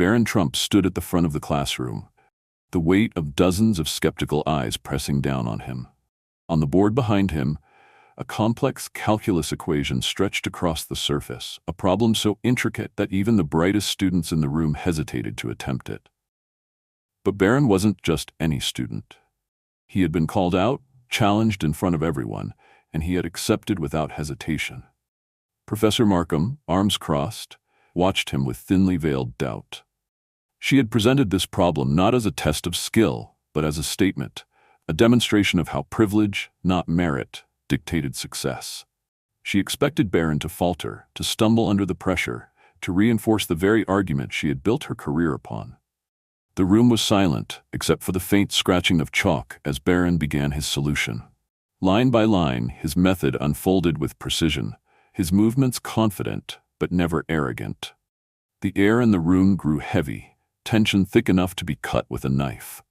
Barron Trump stood at the front of the classroom, the weight of dozens of skeptical eyes pressing down on him. On the board behind him, a complex calculus equation stretched across the surface, a problem so intricate that even the brightest students in the room hesitated to attempt it. But Barron wasn't just any student. He had been called out, challenged in front of everyone, and he had accepted without hesitation. Professor Markham, arms crossed, watched him with thinly veiled doubt. She had presented this problem not as a test of skill, but as a statement, a demonstration of how privilege, not merit, dictated success. She expected Barron to falter, to stumble under the pressure, to reinforce the very argument she had built her career upon. The room was silent, except for the faint scratching of chalk as Barron began his solution. Line by line, his method unfolded with precision, his movements confident, but never arrogant. The air in the room grew heavy, tension thick enough to be cut with a knife.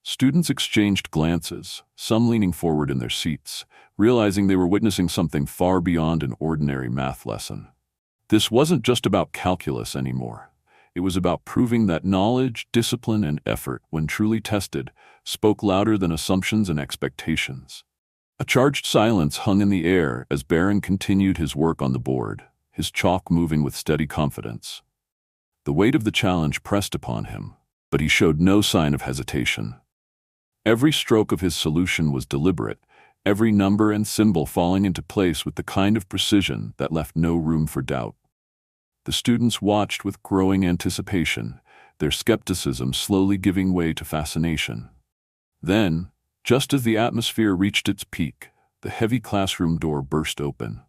Students exchanged glances, some leaning forward in their seats, realizing they were witnessing something far beyond an ordinary math lesson. This wasn't just about calculus anymore. It was about proving that knowledge, discipline, and effort, when truly tested, spoke louder than assumptions and expectations. A charged silence hung in the air as Barron continued his work on the board, his chalk moving with steady confidence. The weight of the challenge pressed upon him, but he showed no sign of hesitation. Every stroke of his solution was deliberate, every number and symbol falling into place with the kind of precision that left no room for doubt. The students watched with growing anticipation, their skepticism slowly giving way to fascination. Then, just as the atmosphere reached its peak, the heavy classroom door burst open.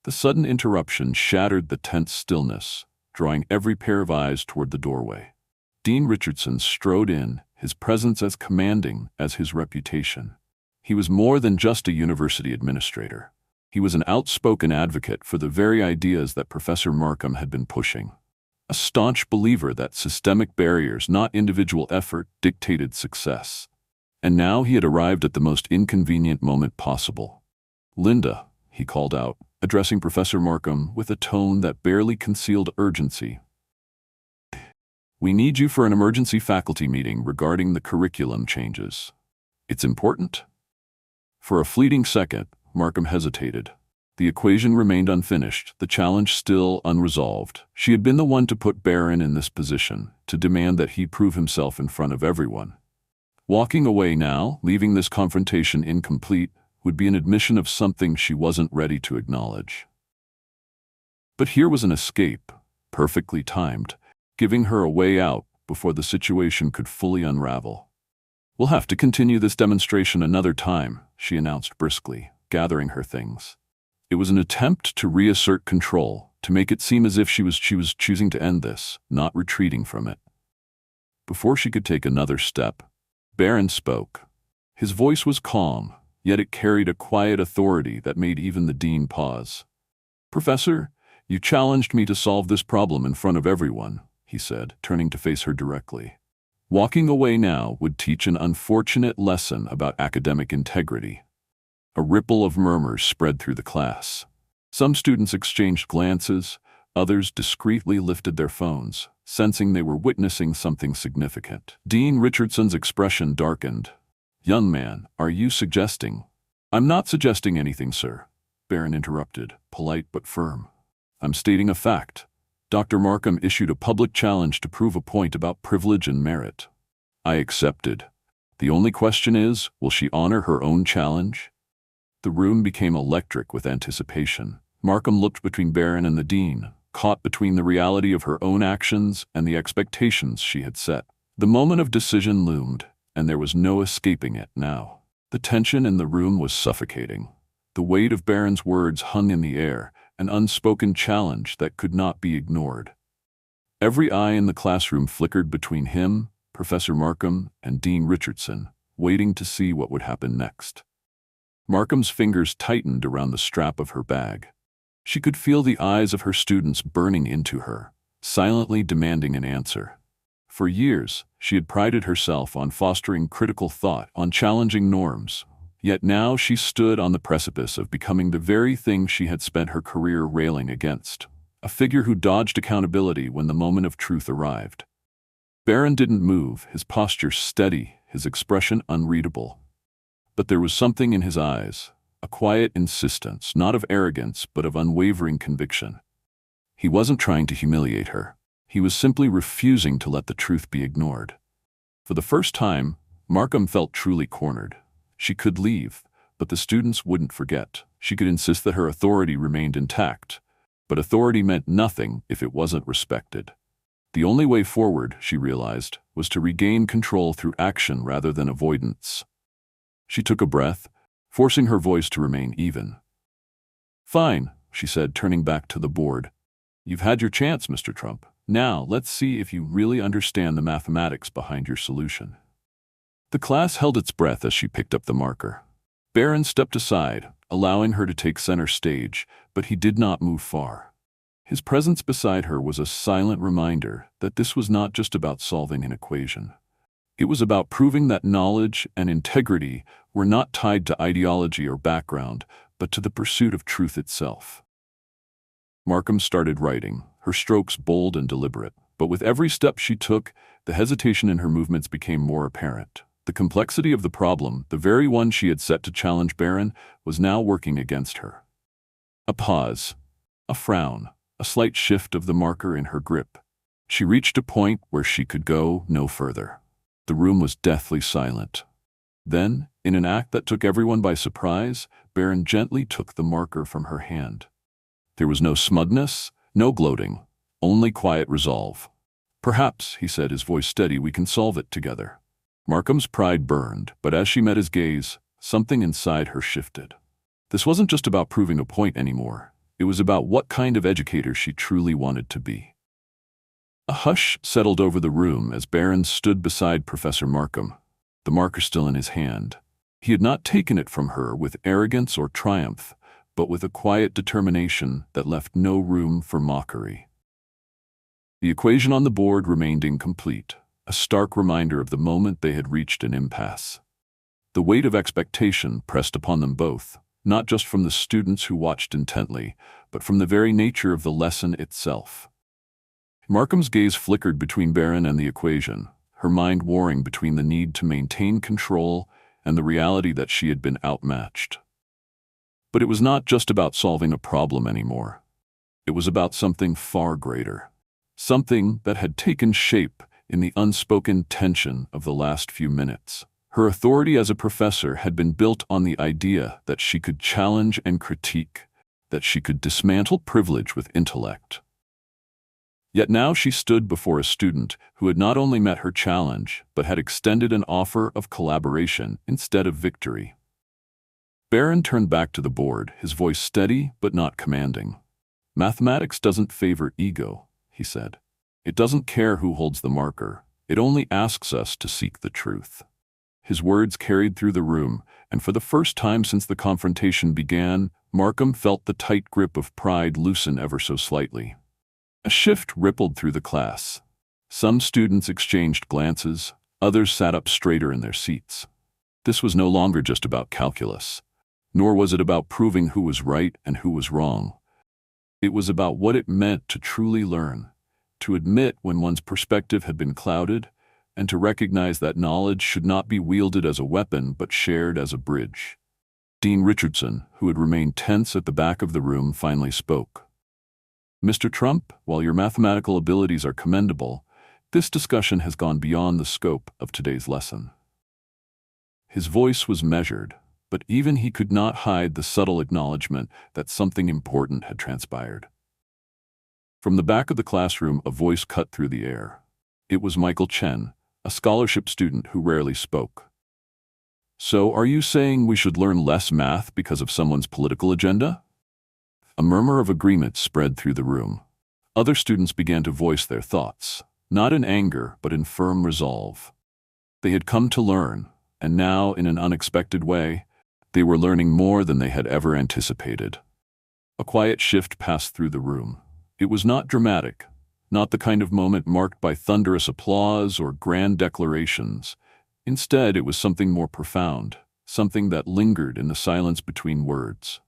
The sudden interruption shattered the tense stillness, drawing every pair of eyes toward the doorway. Dean Richardson strode in, his presence as commanding as his reputation. He was more than just a university administrator. He was an outspoken advocate for the very ideas that Professor Markham had been pushing. A staunch believer that systemic barriers, not individual effort, dictated success. And now he had arrived at the most inconvenient moment possible. "Linda," he called out, addressing Professor Markham with a tone that barely concealed urgency. "We need you for an emergency faculty meeting regarding the curriculum changes. It's important?" For a fleeting second, Markham hesitated. The equation remained unfinished, the challenge still unresolved. She had been the one to put Barron in this position, to demand that he prove himself in front of everyone. Walking away now, leaving this confrontation incomplete, would be an admission of something she wasn't ready to acknowledge. But here was an escape, perfectly timed, giving her a way out before the situation could fully unravel. "We'll have to continue this demonstration another time," she announced briskly, gathering her things. It was an attempt to reassert control, to make it seem as if she was choosing to end this, not retreating from it. Before she could take another step, Barron spoke. His voice was calm, yet it carried a quiet authority that made even the dean pause. "Professor, you challenged me to solve this problem in front of everyone," he said, turning to face her directly. Walking away now would teach an unfortunate lesson about academic integrity. A ripple of murmurs spread through the class. Some students exchanged glances, others discreetly lifted their phones, sensing they were witnessing something significant. Dean Richardson's expression darkened. "Young man, are you suggesting—" "I'm not suggesting anything, sir," Barron interrupted, polite but firm. "I'm stating a fact. Dr. Markham issued a public challenge to prove a point about privilege and merit. I accepted. The only question is, will she honor her own challenge?" The room became electric with anticipation. Markham looked between Barron and the dean, caught between the reality of her own actions and the expectations she had set. The moment of decision loomed, and there was no escaping it now. The tension in the room was suffocating. The weight of Barron's words hung in the air, an unspoken challenge that could not be ignored. Every eye in the classroom flickered between him, Professor Markham, and Dean Richardson, waiting to see what would happen next. Markham's fingers tightened around the strap of her bag. She could feel the eyes of her students burning into her, silently demanding an answer. For years, she had prided herself on fostering critical thought, on challenging norms. Yet now she stood on the precipice of becoming the very thing she had spent her career railing against, a figure who dodged accountability when the moment of truth arrived. Barron didn't move, his posture steady, his expression unreadable. But there was something in his eyes, a quiet insistence, not of arrogance, but of unwavering conviction. He wasn't trying to humiliate her. He was simply refusing to let the truth be ignored. For the first time, Markham felt truly cornered. She could leave, but the students wouldn't forget. She could insist that her authority remained intact, but authority meant nothing if it wasn't respected. The only way forward, she realized, was to regain control through action rather than avoidance. She took a breath, forcing her voice to remain even. "Fine," she said, turning back to the board. "You've had your chance, Mr. Trump. Now, let's see if you really understand the mathematics behind your solution." The class held its breath as she picked up the marker. Barron stepped aside, allowing her to take center stage, but he did not move far. His presence beside her was a silent reminder that this was not just about solving an equation. It was about proving that knowledge and integrity were not tied to ideology or background, but to the pursuit of truth itself. Markham started writing, her strokes bold and deliberate, but with every step she took, the hesitation in her movements became more apparent. The complexity of the problem, the very one she had set to challenge Barron, was now working against her. A pause, a frown, a slight shift of the marker in her grip. She reached a point where she could go no further. The room was deathly silent. Then, in an act that took everyone by surprise, Barron gently took the marker from her hand. There was no smugness, no gloating, only quiet resolve. "Perhaps," he said, his voice steady, "we can solve it together." Markham's pride burned, but as she met his gaze, something inside her shifted. This wasn't just about proving a point anymore. It was about what kind of educator she truly wanted to be. A hush settled over the room as Barron stood beside Professor Markham, the marker still in his hand. He had not taken it from her with arrogance or triumph, but with a quiet determination that left no room for mockery. The equation on the board remained incomplete, a stark reminder of the moment they had reached an impasse. The weight of expectation pressed upon them both, not just from the students who watched intently, but from the very nature of the lesson itself. Markham's gaze flickered between Barron and the equation, her mind warring between the need to maintain control and the reality that she had been outmatched. But it was not just about solving a problem anymore. It was about something far greater, something that had taken shape in the unspoken tension of the last few minutes. Her authority as a professor had been built on the idea that she could challenge and critique, that she could dismantle privilege with intellect. Yet now she stood before a student who had not only met her challenge, but had extended an offer of collaboration instead of victory. Barron turned back to the board, his voice steady but not commanding. "Mathematics doesn't favor ego," he said. "It doesn't care who holds the marker. It only asks us to seek the truth." His words carried through the room, and for the first time since the confrontation began, Markham felt the tight grip of pride loosen ever so slightly. A shift rippled through the class. Some students exchanged glances, others sat up straighter in their seats. This was no longer just about calculus, nor was it about proving who was right and who was wrong. It was about what it meant to truly learn, to admit when one's perspective had been clouded, and to recognize that knowledge should not be wielded as a weapon but shared as a bridge. Dean Richardson, who had remained tense at the back of the room, finally spoke. "Mr. Trump, while your mathematical abilities are commendable, this discussion has gone beyond the scope of today's lesson." His voice was measured, but even he could not hide the subtle acknowledgement that something important had transpired. From the back of the classroom, a voice cut through the air. It was Michael Chen, a scholarship student who rarely spoke. "So are you saying we should learn less math because of someone's political agenda?" A murmur of agreement spread through the room. Other students began to voice their thoughts, not in anger but in firm resolve. They had come to learn, and now, in an unexpected way, they were learning more than they had ever anticipated. A quiet shift passed through the room. It was not dramatic, not the kind of moment marked by thunderous applause or grand declarations. Instead, it was something more profound, something that lingered in the silence between words.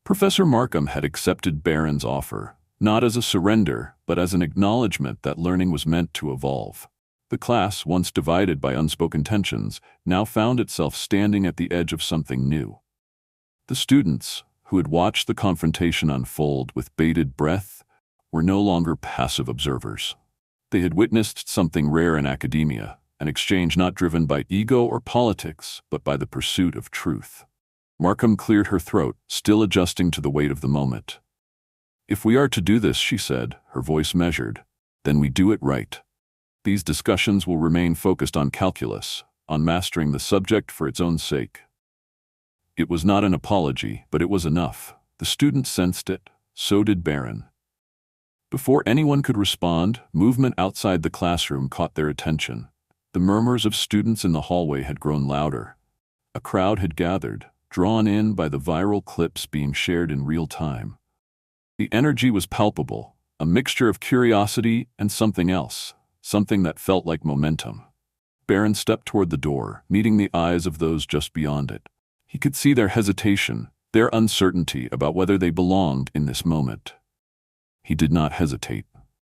Professor Markham had accepted Barron's offer, not as a surrender, but as an acknowledgement that learning was meant to evolve. The class, once divided by unspoken tensions, now found itself standing at the edge of something new. The students, who had watched the confrontation unfold with bated breath, were no longer passive observers. They had witnessed something rare in academia, an exchange not driven by ego or politics, but by the pursuit of truth. Markham cleared her throat, still adjusting to the weight of the moment. "If we are to do this," she said, her voice measured, "then we do it right. These discussions will remain focused on calculus, on mastering the subject for its own sake." It was not an apology, but it was enough. The students sensed it, so did Barron. Before anyone could respond, movement outside the classroom caught their attention. The murmurs of students in the hallway had grown louder. A crowd had gathered, drawn in by the viral clips being shared in real time. The energy was palpable, a mixture of curiosity and something else, something that felt like momentum. Barron stepped toward the door, meeting the eyes of those just beyond it. He could see their hesitation, their uncertainty about whether they belonged in this moment. He did not hesitate.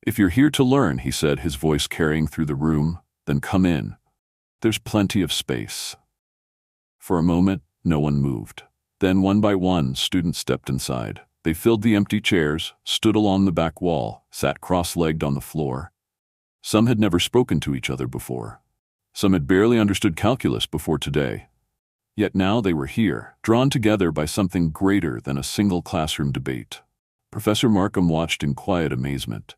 "If you're here to learn," he said, his voice carrying through the room, "then come in. There's plenty of space." For a moment, no one moved. Then, one by one, students stepped inside. They filled the empty chairs, stood along the back wall, sat cross-legged on the floor. Some had never spoken to each other before. Some had barely understood calculus before today. Yet now they were here, drawn together by something greater than a single classroom debate. Professor Markham watched in quiet amazement.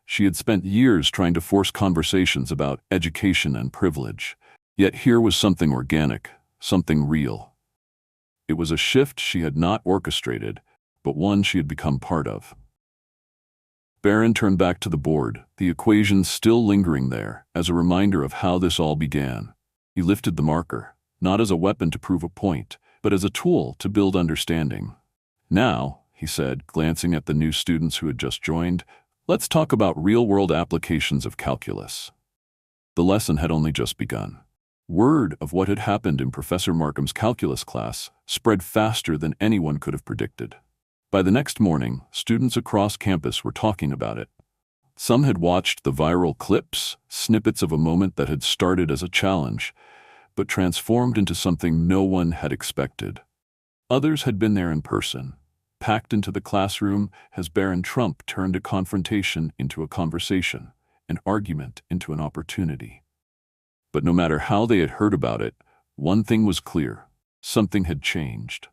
She had spent years trying to force conversations about education and privilege. Yet here was something organic, something real. It was a shift she had not orchestrated, but one she had become part of. Barron turned back to the board, the equations still lingering there, as a reminder of how this all began. He lifted the marker, not as a weapon to prove a point, but as a tool to build understanding. "Now," he said, glancing at the new students who had just joined, "let's talk about real-world applications of calculus." The lesson had only just begun. Word of what had happened in Professor Markham's calculus class spread faster than anyone could have predicted. By the next morning, students across campus were talking about it. Some had watched the viral clips, snippets of a moment that had started as a challenge, but transformed into something no one had expected. Others had been there in person, packed into the classroom as Barron Trump turned a confrontation into a conversation, an argument into an opportunity. But no matter how they had heard about it, one thing was clear: something had changed.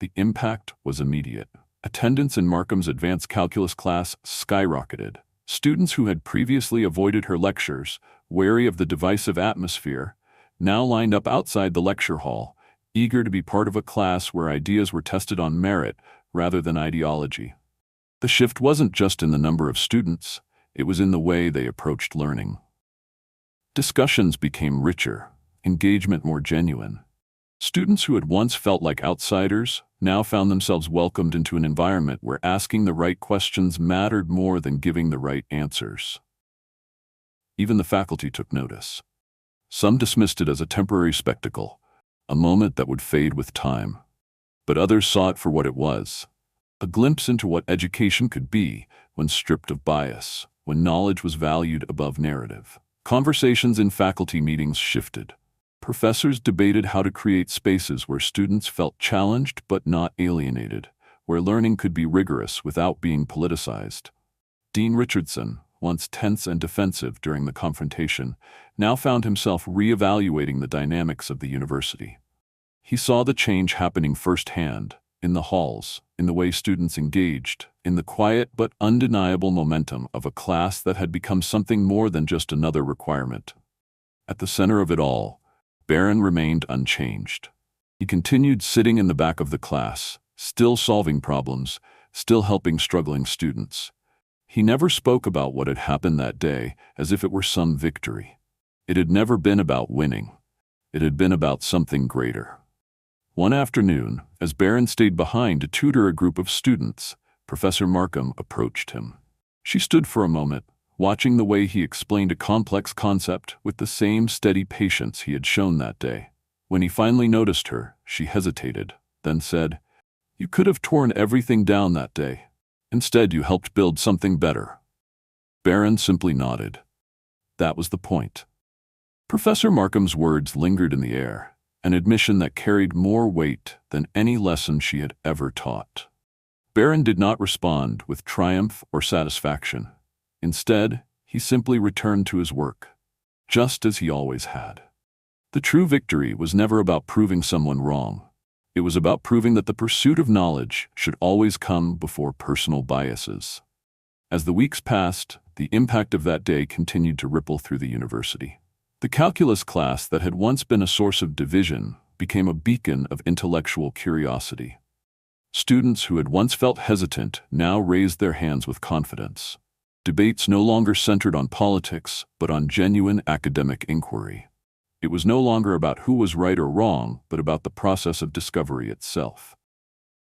The impact was immediate. Attendance in Markham's advanced calculus class skyrocketed. Students who had previously avoided her lectures, wary of the divisive atmosphere, now lined up outside the lecture hall, eager to be part of a class where ideas were tested on merit rather than ideology. The shift wasn't just in the number of students, it was in the way they approached learning. Discussions became richer, engagement more genuine. Students who had once felt like outsiders now found themselves welcomed into an environment where asking the right questions mattered more than giving the right answers. Even the faculty took notice. Some dismissed it as a temporary spectacle, a moment that would fade with time. But others saw it for what it was: a glimpse into what education could be when stripped of bias, when knowledge was valued above narrative. Conversations in faculty meetings shifted. Professors debated how to create spaces where students felt challenged but not alienated, where learning could be rigorous without being politicized. Dean Richardson, once tense and defensive during the confrontation, now found himself re-evaluating the dynamics of the university. He saw the change happening firsthand, in the halls, in the way students engaged, in the quiet but undeniable momentum of a class that had become something more than just another requirement. At the center of it all, Barron remained unchanged. He continued sitting in the back of the class, still solving problems, still helping struggling students. He never spoke about what had happened that day as if it were some victory. It had never been about winning. It had been about something greater. One afternoon, as Barron stayed behind to tutor a group of students, Professor Markham approached him. She stood for a moment, watching the way he explained a complex concept with the same steady patience he had shown that day. When he finally noticed her, she hesitated, then said, "You could have torn everything down that day. Instead, you helped build something better." Barron simply nodded. That was the point. Professor Markham's words lingered in the air, an admission that carried more weight than any lesson she had ever taught. Barron did not respond with triumph or satisfaction. Instead, he simply returned to his work, just as he always had. The true victory was never about proving someone wrong. It was about proving that the pursuit of knowledge should always come before personal biases. As the weeks passed, the impact of that day continued to ripple through the university. The calculus class that had once been a source of division became a beacon of intellectual curiosity. Students who had once felt hesitant now raised their hands with confidence. Debates no longer centered on politics, but on genuine academic inquiry. It was no longer about who was right or wrong, but about the process of discovery itself.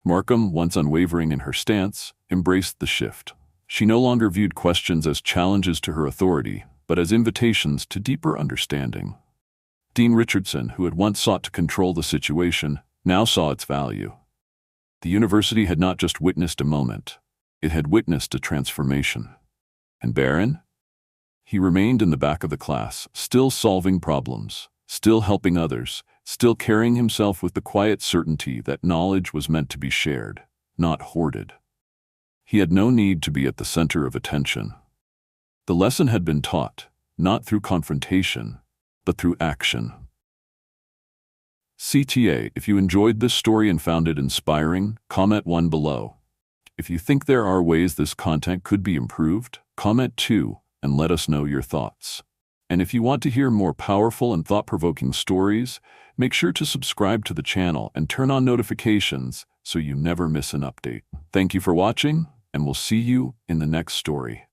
Markham, once unwavering in her stance, embraced the shift. She no longer viewed questions as challenges to her authority, but as invitations to deeper understanding. Dean Richardson, who had once sought to control the situation, now saw its value. The university had not just witnessed a moment, it had witnessed a transformation. And Barron? He remained in the back of the class, still solving problems, still helping others, still carrying himself with the quiet certainty that knowledge was meant to be shared, not hoarded. He had no need to be at the center of attention. The lesson had been taught, not through confrontation, but through action. CTA, if you enjoyed this story and found it inspiring, comment 1 below. If you think there are ways this content could be improved, comment 2 and let us know your thoughts. And if you want to hear more powerful and thought-provoking stories, make sure to subscribe to the channel and turn on notifications so you never miss an update. Thank you for watching, and we'll see you in the next story.